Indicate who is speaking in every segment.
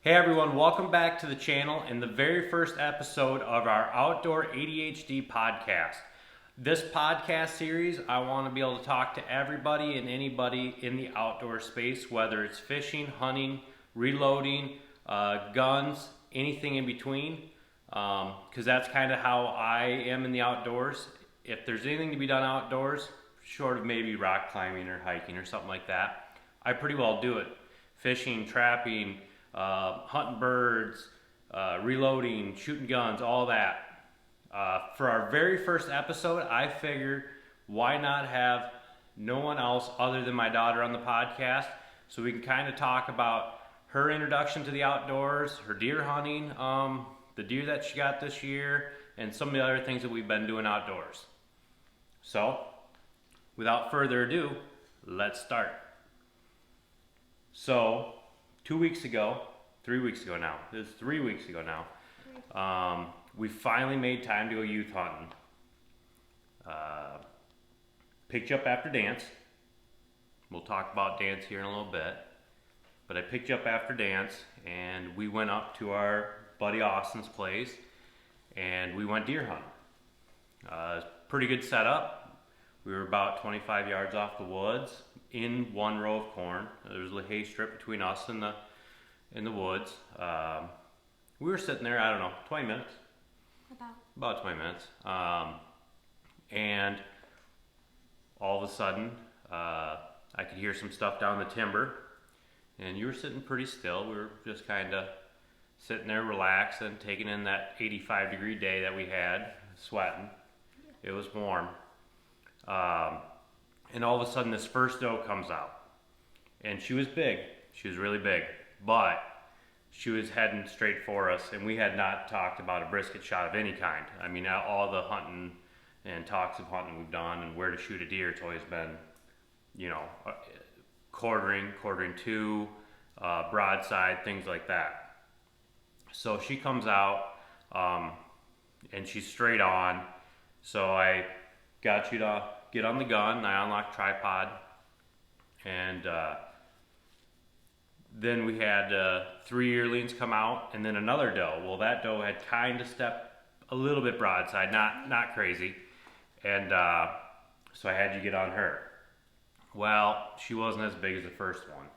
Speaker 1: Hey everyone, welcome back to the channel and the very first episode of our Outdoor ADHD podcast. This podcast series, I want to be able to talk to everybody and anybody in the outdoor space, whether it's fishing, hunting, reloading, guns, anything in between, because that's kind of how I am in the outdoors. If there's anything to be done outdoors, short of maybe rock climbing or hiking or something like that, I pretty well do it. Fishing, trapping, hunting birds, reloading, shooting guns, all that. For our very first episode, I figured why not have no one else other than my daughter on the podcast so we can kind of talk about her introduction to the outdoors, her deer hunting, the deer that she got this year, and some of the other things that we've been doing outdoors. So, without further ado, let's start. So, 3 weeks ago now, we finally made time to go youth hunting. Picked you up after dance. We'll talk about dance here in a little bit. But I picked you up after dance and we went up to our buddy Austin's place and we went deer hunting. Pretty good setup. We were about 25 yards off the woods in one row of corn. There was a hay strip between us and in the woods. We were sitting there, I don't know, 20 minutes. About 20 minutes. And all of a sudden, I could hear some stuff down the timber. And you were sitting pretty still. We were just kind of sitting there relaxing, taking in that 85-degree day that we had, sweating. It was warm. And all of a sudden, this first doe comes out. And she was big. She was really big. But she was heading straight for us, and we had not talked about a brisket shot of any kind. I mean, all the hunting and talks of hunting we've done and where to shoot a deer, it's always been, quartering two, broadside, things like that. So she comes out, and she's straight on. So I got you to get on the gun. I unlocked tripod, and then we had 3 yearlings come out, and then another doe. Well, that doe had kind of stepped a little bit broadside, not crazy, and so I had you get on her. Well, she wasn't as big as the first one,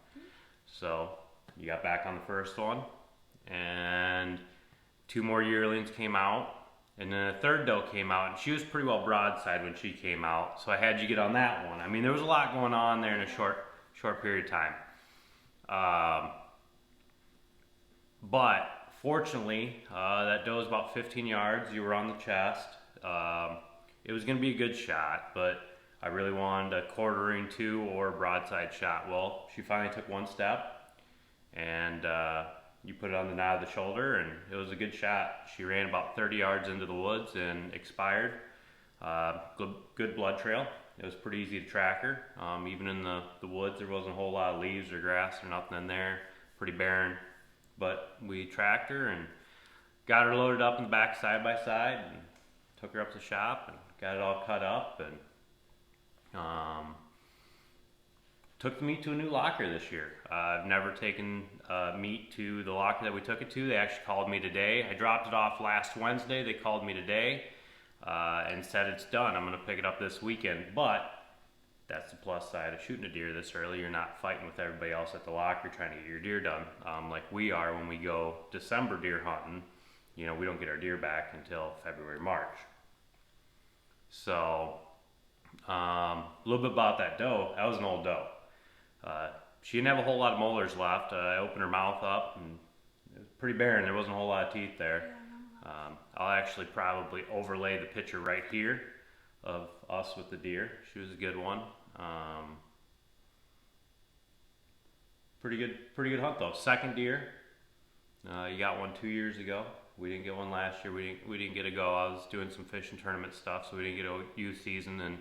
Speaker 1: so you got back on the first one, and 2 more yearlings came out, and then a third doe came out, and she was pretty well broadside when she came out, so I had you get on that one. I mean, there was a lot going on there in a short period of time. But fortunately, that doe was about 15 yards. You were on the chest. It was going to be a good shot, but I really wanted a quartering to or broadside shot. Well, she finally took one step, and you put it on the nod of the shoulder, and it was a good shot. She ran about 30 yards into the woods and expired. Good blood trail. It was pretty easy to track her. Even in the woods, there wasn't a whole lot of leaves or grass or nothing in there. Pretty barren. But we tracked her and got her loaded up in the back side by side and took her up to the shop and got it all cut up and took the meat to a new locker this year. I've never taken meat to the locker that we took it to. They actually called me today. I dropped it off last Wednesday. They called me today. And said it's done. I'm going to pick it up this weekend, but that's the plus side of shooting a deer this early. You're not fighting with everybody else at the locker trying to get your deer done, like we are when we go December deer hunting. We don't get our deer back until February, March. So, a little bit about that doe. That was an old doe. She didn't have a whole lot of molars left. I opened her mouth up, and it was pretty barren. There wasn't a whole lot of teeth there. I'll actually probably overlay the picture right here of us with the deer. She was a good one. Pretty good hunt though. Second deer. You got one 2 years ago. We didn't get one last year. We didn't get a go. I was doing some fishing tournament stuff, so we didn't get a youth season. And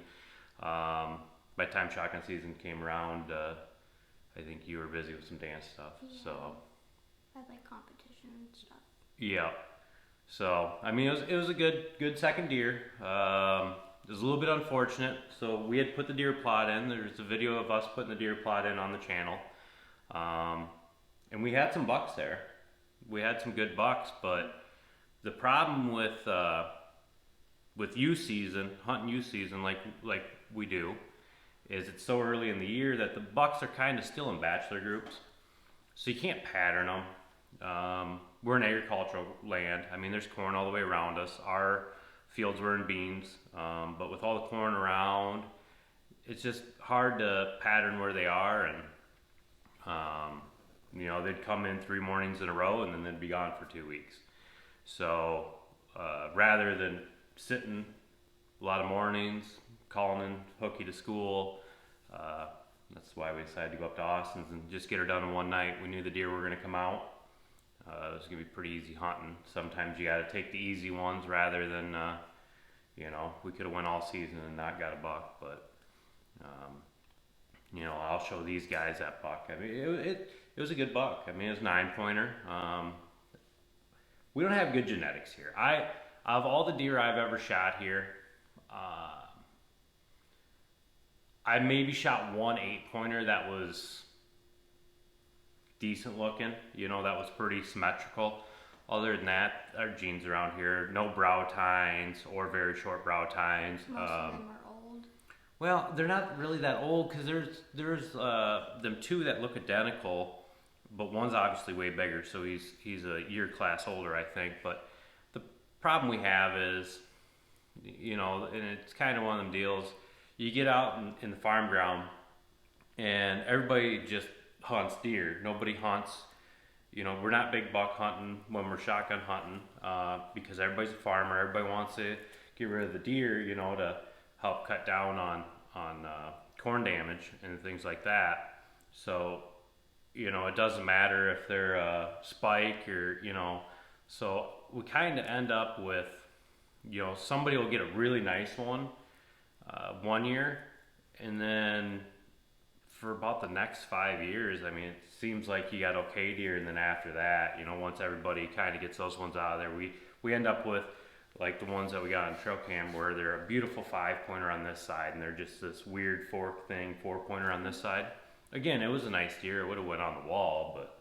Speaker 1: by the time shotgun season came around, I think you were busy with some dance stuff.
Speaker 2: Yeah.
Speaker 1: So
Speaker 2: I like competition and stuff.
Speaker 1: yeah. So, I mean, it was a good second deer. It was a little bit unfortunate. So we had put the deer plot in. There's a video of us putting the deer plot in on the channel. And we had some bucks there. we had some good bucks, but the problem with youth season, hunting youth season, like we do, is it's so early in the year that the bucks are kind of still in bachelor groups, so you can't pattern them. We're in agricultural land. I mean, there's corn all the way around us. Our fields were in beans, but with all the corn around, it's just hard to pattern where they are. And you know, they'd come in 3 mornings in a row and then they'd be gone for 2 weeks. So rather than sitting a lot of mornings, calling in Hooky to school, that's why we decided to go up to Austin's and just get her done in one night. We knew the deer were going to come out. It was going to be pretty easy hunting. Sometimes you got to take the easy ones rather than, you know, we could have went all season and not got a buck. But, you know, I'll show these guys that buck. I mean, it was a good buck. I mean, it was a 9-pointer. We don't have good genetics here. Of all the deer I've ever shot here, I maybe shot one 8-pointer that was decent looking, you know, that was pretty symmetrical. Other than that, our genes around here, no brow tines or very short brow tines.
Speaker 2: Most of them are old.
Speaker 1: Well, they're not really that old because there's them 2 that look identical, but one's obviously way bigger, so he's a year class older, I think. But the problem we have is, you know, and it's kind of one of them deals. You get out in the farm ground, and everybody just hunts deer. Nobody hunts, you know, we're not big buck hunting when we're shotgun hunting, because everybody's a farmer. Everybody wants to get rid of the deer, you know, to help cut down on corn damage and things like that. So, you know, it doesn't matter if they're a spike or, you know, so we kind of end up with, you know, somebody will get a really nice one one year, and then for about the next 5 years, I mean, it seems like you got okay deer, and then after that, you know, once everybody kind of gets those ones out of there, we end up with like the ones that we got on trail cam, where they're a beautiful 5-pointer on this side, and they're just this weird fork thing, 4-pointer on this side. Again, it was a nice deer. It would have went on the wall, but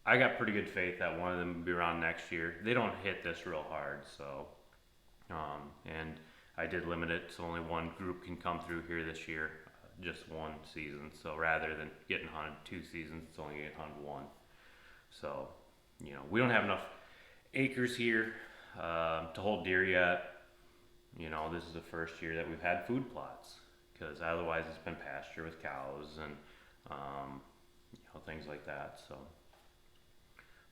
Speaker 1: I got pretty good faith that one of them will be around next year. They don't hit this real hard, so and I did limit it so only one group can come through here this year, just one season. So rather than getting hunted 2 seasons, it's only getting hunted 1. So, you know, we don't have enough acres here to hold deer yet. You know, this is the first year that we've had food plots, because otherwise it's been pasture with cows and you know, things like that. So,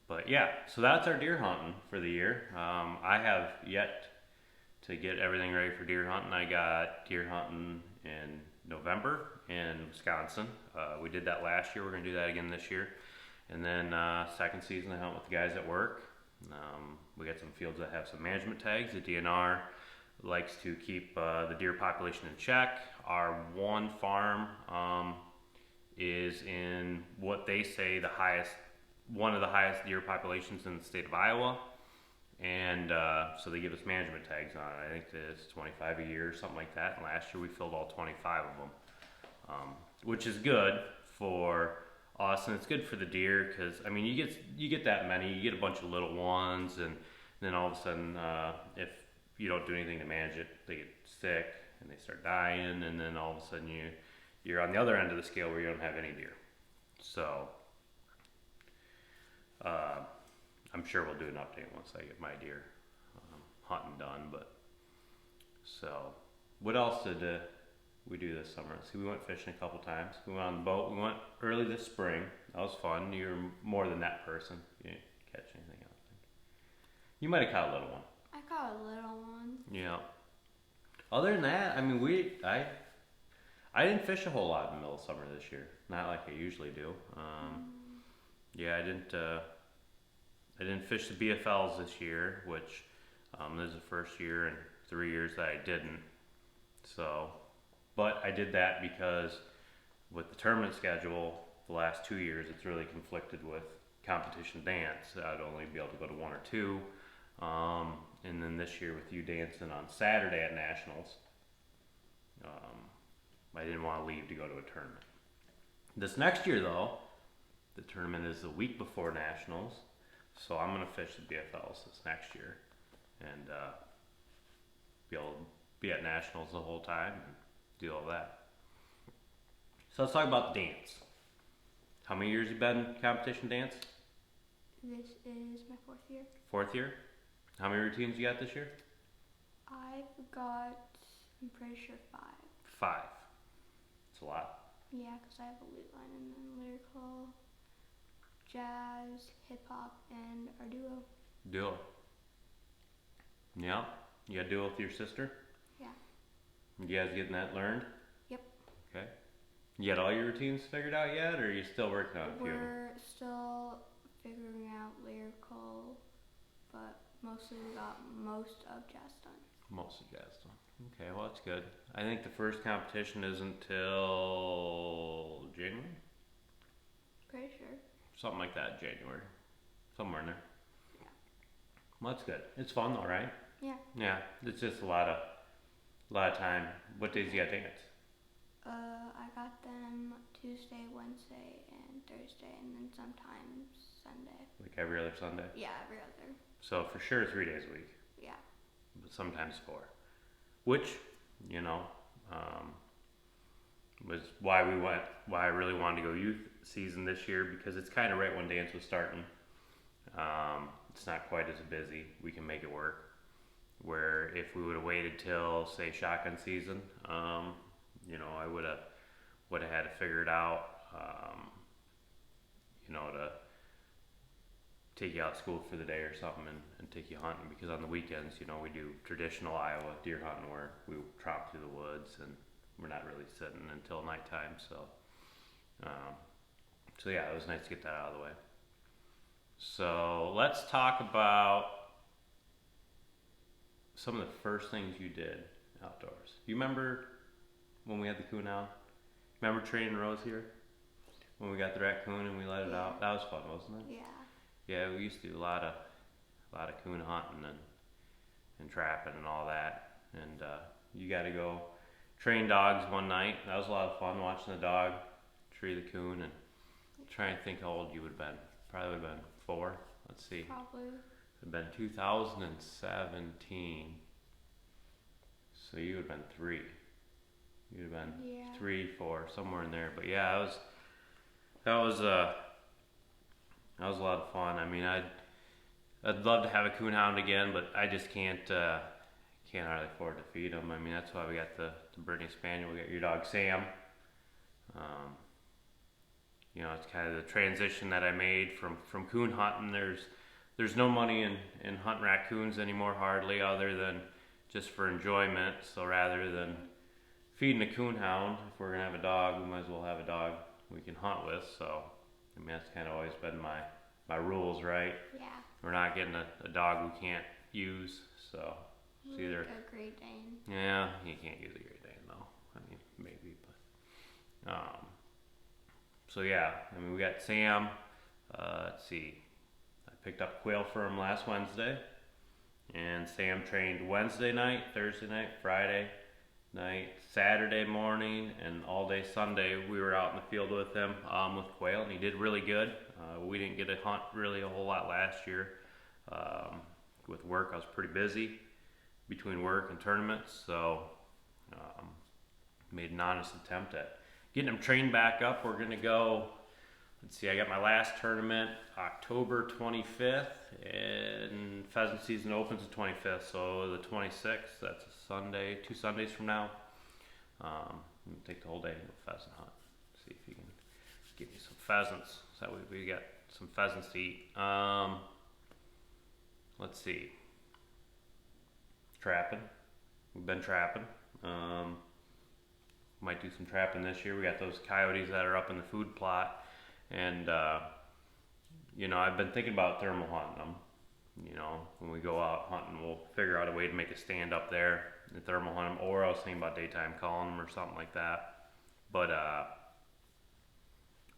Speaker 1: but yeah, so that's our deer hunting for the year. I have yet to get everything ready for deer hunting. I got deer hunting in November in Wisconsin. We did that last year. We're going to do that again this year. And then second season, I hunt with the guys at work. We got some fields that have some management tags. The DNR likes to keep the deer population in check. Our one farm is in what they say one of the highest deer populations in the state of Iowa. And so they give us management tags on it. I think it's 25 a year or something like that. And last year we filled all 25 of them, which is good for us, and it's good for the deer, because I mean, you get that many, you get a bunch of little ones, and then all of a sudden, if you don't do anything to manage it, they get sick and they start dying, and then all of a sudden you're on the other end of the scale where you don't have any deer. So I'm sure we'll do an update once I get my deer hunting done. But so, what else did we do this summer? See, we went fishing a couple times. We went on the boat. We went early this spring. That was fun. You're more than that person. You didn't catch anything else. You might have caught a little one.
Speaker 2: I caught a little one.
Speaker 1: Yeah. Other than that, I mean, I didn't fish a whole lot in the middle of summer this year. Not like I usually do. Yeah, I didn't fish the BFLs this year, which this is the first year in 3 years that I didn't. So, but I did that because with the tournament schedule the last 2 years, it's really conflicted with competition dance. I'd only be able to go to 1 or 2. And then this year with you dancing on Saturday at Nationals, I didn't want to leave to go to a tournament. This next year though, The tournament is the week before nationals, so I'm gonna fish the BFLs this next year, and be able to be at nationals the whole time and do all that. So let's talk about dance. How many years you been competition dance?
Speaker 2: This is my 4th year.
Speaker 1: 4th year? How many routines you got this year?
Speaker 2: I've got, I'm pretty sure 5.
Speaker 1: 5. It's a lot.
Speaker 2: Yeah, because I have a lute line and then lyrical, jazz, hip hop, and our duo.
Speaker 1: Duo. Yeah. You got duo with your sister?
Speaker 2: Yeah.
Speaker 1: You guys getting that learned?
Speaker 2: Yep.
Speaker 1: Okay. You got all your routines figured out yet, or are you still working on a few?
Speaker 2: We're still figuring out lyrical, but mostly we got most of jazz done.
Speaker 1: Most of jazz done. Okay, well that's good. I think the first competition isn't till January?
Speaker 2: Pretty sure.
Speaker 1: Something like that, January. Somewhere in there.
Speaker 2: Yeah.
Speaker 1: Well, that's good. It's fun though, right?
Speaker 2: Yeah.
Speaker 1: Yeah, it's just a lot of time. What days you got dance?
Speaker 2: I got them Tuesday, Wednesday, and Thursday, and then sometimes Sunday.
Speaker 1: Like every other Sunday?
Speaker 2: Yeah, every other.
Speaker 1: So for sure 3 days a week.
Speaker 2: Yeah.
Speaker 1: But sometimes 4. Which, was why I really wanted to go youth season this year, because it's kind of right when dance was starting. It's not quite as busy. We can make it work. Where if we would have waited till, say, shotgun season, I would have had to figure it out, to take you out of school for the day or something and take you hunting, because on the weekends, we do traditional Iowa deer hunting where we tromp through the woods and we're not really sitting until nighttime. So yeah, it was nice to get that out of the way. So let's talk about some of the first things you did outdoors. You remember when we had the coon out? Remember training Rose here? When we got the raccoon and we let it out? That was fun, wasn't it?
Speaker 2: Yeah.
Speaker 1: Yeah, we used to do a lot of coon hunting and trapping and all that. And you got to go train dogs one night. That was a lot of fun, watching the dog tree the coon, and trying to think how old you would have been. Probably would have been 4. Let's see.
Speaker 2: Probably.
Speaker 1: It would have been 2017. So you would have been 3. You'd have been 3, 4, somewhere in there. But yeah, that was a lot of fun. I mean, I'd love to have a coon hound again, but I just can't hardly afford to feed them. I mean, that's why we got the Brittany Spaniel. We got your dog Sam. It's kind of the transition that I made from coon hunting. There's no money in hunting raccoons anymore, hardly, other than just for enjoyment. So rather than feeding a coon hound, if we're gonna have a dog, we might as well have a dog we can hunt with. So I mean, that's kind of always been my rules, right?
Speaker 2: Yeah.
Speaker 1: We're not getting a dog we can't use, so it's either
Speaker 2: a Great Dane.
Speaker 1: Yeah, you can't use a Great Dane though. I mean, maybe, but so yeah, I mean, we got Sam. Let's see, I picked up quail for him last Wednesday, and Sam trained Wednesday night, Thursday night, Friday night, Saturday morning, and all day Sunday. We were out in the field with him with quail, and he did really good. We didn't get to hunt really a whole lot last year. With work, I was pretty busy between work and tournaments, so made an honest attempt at getting him trained back up. We're gonna go, let's see, I got my last tournament October 25th, and pheasant season opens the 25th, so the 26th, that's a Sunday, 2 Sundays from now. Take the whole day to go pheasant hunt. See if you can give me some pheasants. So that we got some pheasants to eat. Let's see. Trapping. We've been trapping. Might do some trapping this year. We got those coyotes that are up in the food plot, and I've been thinking about thermal hunting them. When we go out hunting, we'll figure out a way to make a stand up there and thermal hunt them, or I was thinking about daytime calling them or something like that. But I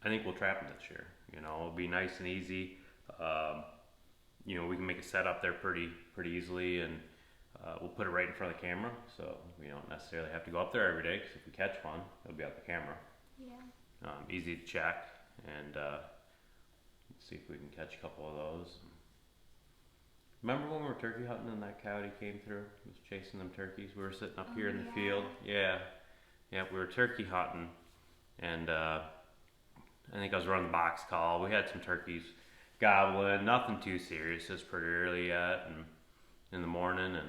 Speaker 1: think we'll trap them this year. It'll be nice and easy. We can make a set up there pretty easily, and we'll put it right in front of the camera, so we don't necessarily have to go up there every day, because if we catch one, it'll be on the camera.
Speaker 2: Yeah.
Speaker 1: Easy to check, and see if we can catch a couple of those. Remember when we were turkey hunting and that coyote came through? He was chasing them turkeys. We were sitting up here in the field. Yeah. Yeah, we were turkey hunting. And I think I was running the box call. We had some turkeys gobbling. Nothing too serious. It was pretty early yet and in the morning. And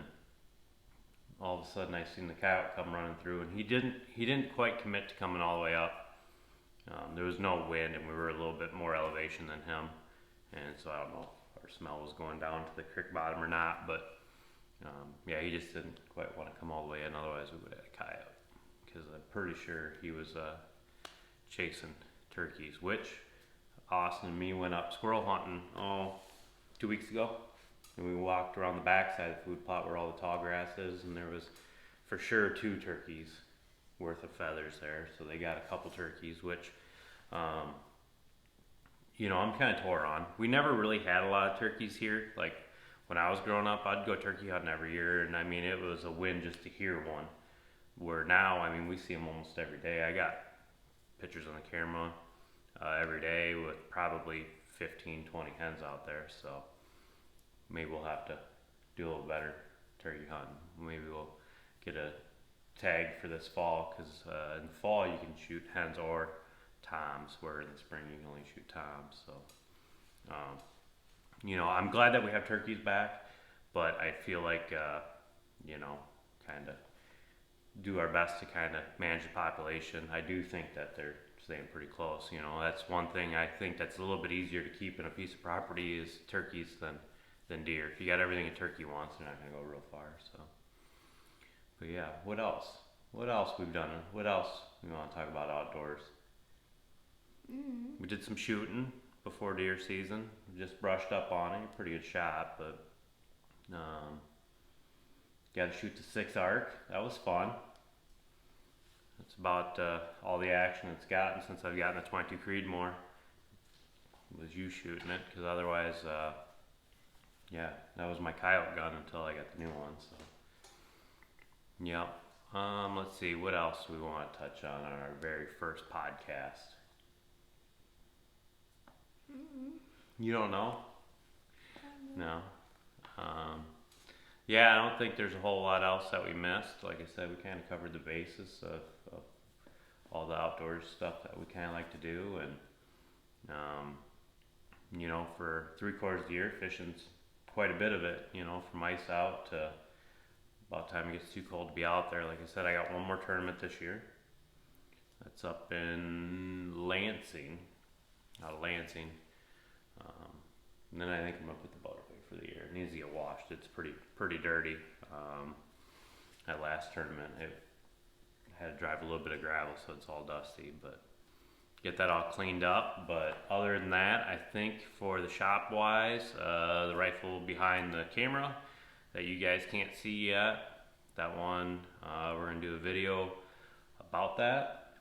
Speaker 1: all of a sudden I seen the coyote come running through. And he didn't quite commit to coming all the way up. There was no wind and we were a little bit more elevation than him. And so I don't know if our smell was going down to the creek bottom or not, but yeah, he just didn't quite want to come all the way in, otherwise we would have had a coyote. Because I'm pretty sure he was chasing turkeys, which Austin and me went up squirrel hunting 2 weeks ago. And we walked around the backside of the food plot where all the tall grass is, and there was for sure 2 turkeys worth of feathers there. So they got a couple turkeys, which you know, I'm kind of tore on. We never really had a lot of turkeys here. Like when I was growing up, I'd go turkey hunting every year, and I mean, it was a win just to hear one. Where now, I mean, we see them almost every day. I got pictures on the camera every day with probably 15, 20 hens out there. So maybe we'll have to do a little better turkey hunting. Maybe we'll get a tag for this fall, because in the fall you can shoot hens or toms, where in the spring you can only shoot toms. So you know, I'm glad that we have turkeys back, but I feel like you know, kind of do our best to kind of manage the population. I do think that they're staying pretty close. You know, that's one thing I think that's a little bit easier to keep in a piece of property is turkeys than deer. If you got everything a turkey wants, they're not going to go real far. So, but yeah, what else? What else we've done? What else we want to talk about outdoors? We did some shooting before deer season. We just brushed up on it. Pretty good shot, but got to shoot the 6 arc. That was fun. That's about all the action it's gotten since I've gotten the 22 Creedmoor. Was you shooting it, because otherwise, yeah, that was my coyote gun until I got the new one. So, yeah. Let's see, what else do we want to touch on our very first podcast? You don't know? No. Yeah, I don't think there's a whole lot else that we missed. Like I said, we kind of covered the basis of all the outdoors stuff that we kind of like to do. And, you know, for 3/4 of the year, fishing's quite a bit of it, you know, from ice out to about the time it gets too cold to be out there. Like I said, I got one more tournament this year. That's up in Lansing, out of Lansing. And then I think I'm going to put the boat away for the year. It needs to get washed. It's pretty dirty. That last tournament, it had to drive a little bit of gravel, so it's all dusty. But get that all cleaned up. But other than that, I think for the shop wise, the rifle behind the camera that you guys can't see yet, that one, we're going to do a video about that.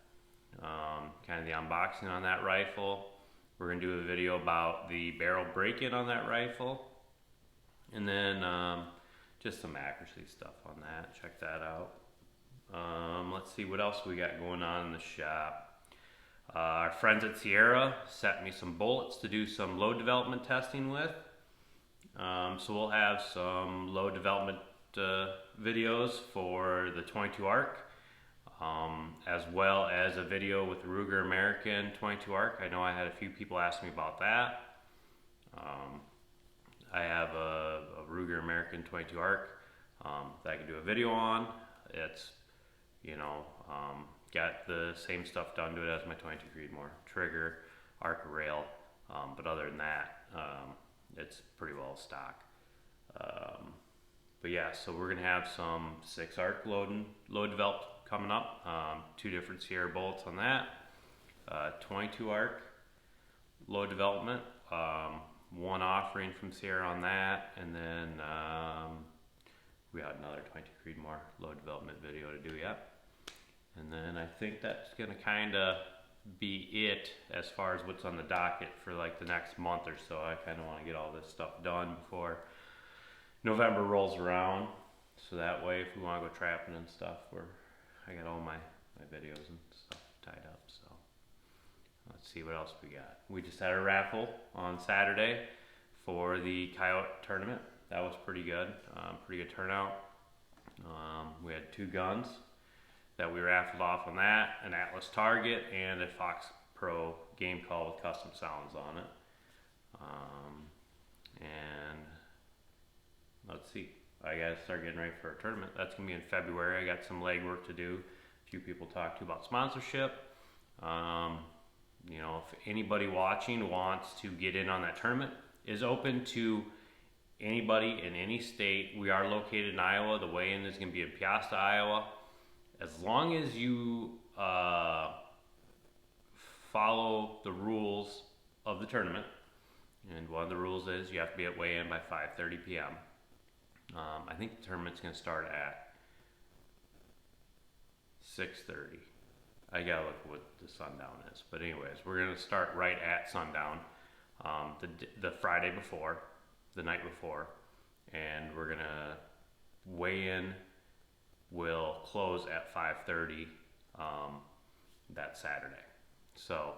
Speaker 1: Kind of the unboxing on that rifle. We're going to do a video about the barrel break-in on that rifle. And then just some accuracy stuff on that. Check that out. Let's see what else we got going on in the shop. Our friends at Sierra sent me some bullets to do some load development testing with. So we'll have some load development videos for the 22 ARC. As well as a video with the Ruger American 22 ARC. I know I had a few people ask me about that. I have a Ruger American 22 ARC that I can do a video on. It's, you know, got the same stuff done to it as my 22 Creedmoor. Trigger, arc rail, but other than that, it's pretty well stock. But yeah, so we're gonna have some 6 ARC load developed coming up. 2 different Sierra bullets on that. 22 ARC load development. 1 offering from Sierra on that, and then we got another 22 Creedmoor load development video to do yet. And then I think that's gonna kind of be it as far as what's on the docket for like the next month or so. I kind of want to get all this stuff done before November rolls around, so that way if we want to go trapping and stuff, I got all my videos and stuff tied up. So let's see what else we got. We just had a raffle on Saturday for the Coyote tournament. That was pretty good. Pretty good turnout. We had 2 guns that we raffled off on that, an Atlas target and a Fox Pro game call with custom sounds on it. And let's see, I gotta start getting ready for a tournament. That's gonna be in February. I got some legwork to do. A few people talked to about sponsorship. You know, if anybody watching wants to get in on that tournament, is open to anybody in any state. We are located in Iowa. The weigh-in is gonna be in Piasta, Iowa. As long as you follow the rules of the tournament, and one of the rules is you have to be at weigh-in by 5:30 p.m. I think the tournament's going to start at 6:30. I gotta look what the sundown is, but anyways, we're going to start right at sundown, the Friday before, the night before, and we're going to weigh-in will close at 5:30 that Saturday. So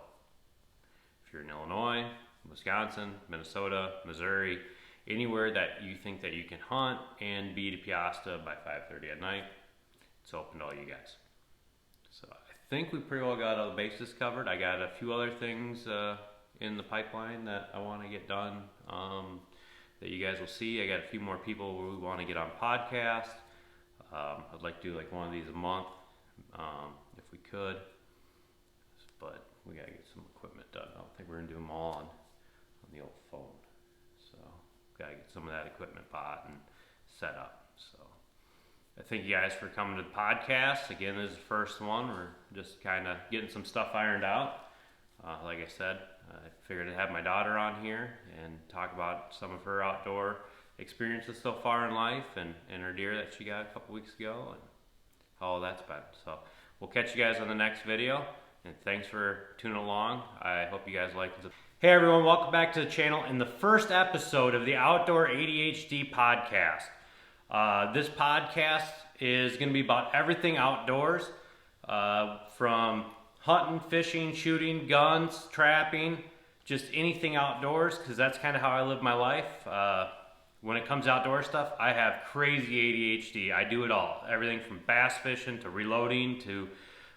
Speaker 1: if you're in Illinois, Wisconsin, Minnesota, Missouri, anywhere that you think that you can hunt and be to Piasta by 5:30 at night, it's open to all you guys. So I think we pretty well got all the bases covered. I got a few other things in the pipeline that I want to get done that you guys will see. I got a few more people we want to get on podcast. I'd like to do like one of these a month if we could, but we gotta get some equipment done. I don't think we're gonna do them all on the old phone, so gotta get some of that equipment bought and set up. So I thank you guys for coming to the podcast. Again, this is the first one. We're just kind of getting some stuff ironed out. Like I said, I figured I'd have my daughter on here and talk about some of her outdoor experiences so far in life and her deer that she got a couple weeks ago and how all that's been. So we'll catch you guys on the next video, and thanks for tuning along. I hope you guys like it. Hey everyone, welcome back to the channel and the first episode of the Outdoor ADHD podcast. This podcast is going to be about everything outdoors, from hunting, fishing, shooting, guns, trapping, just anything outdoors, because that's kind of how I live my life. When it comes to outdoor stuff, I have crazy ADHD. I do it all. Everything from bass fishing to reloading to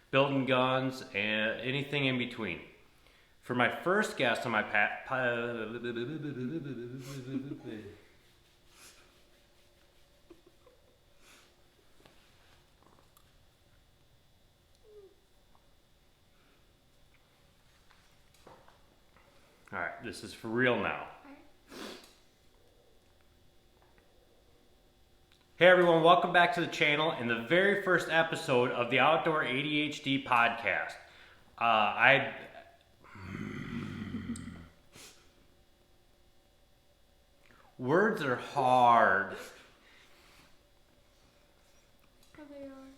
Speaker 1: building guns and anything in between. For my first guest on my All right, this is for real now. Hey everyone, welcome back to the channel and the very first episode of the Outdoor ADHD podcast. Words are hard.
Speaker 2: Oh, they are.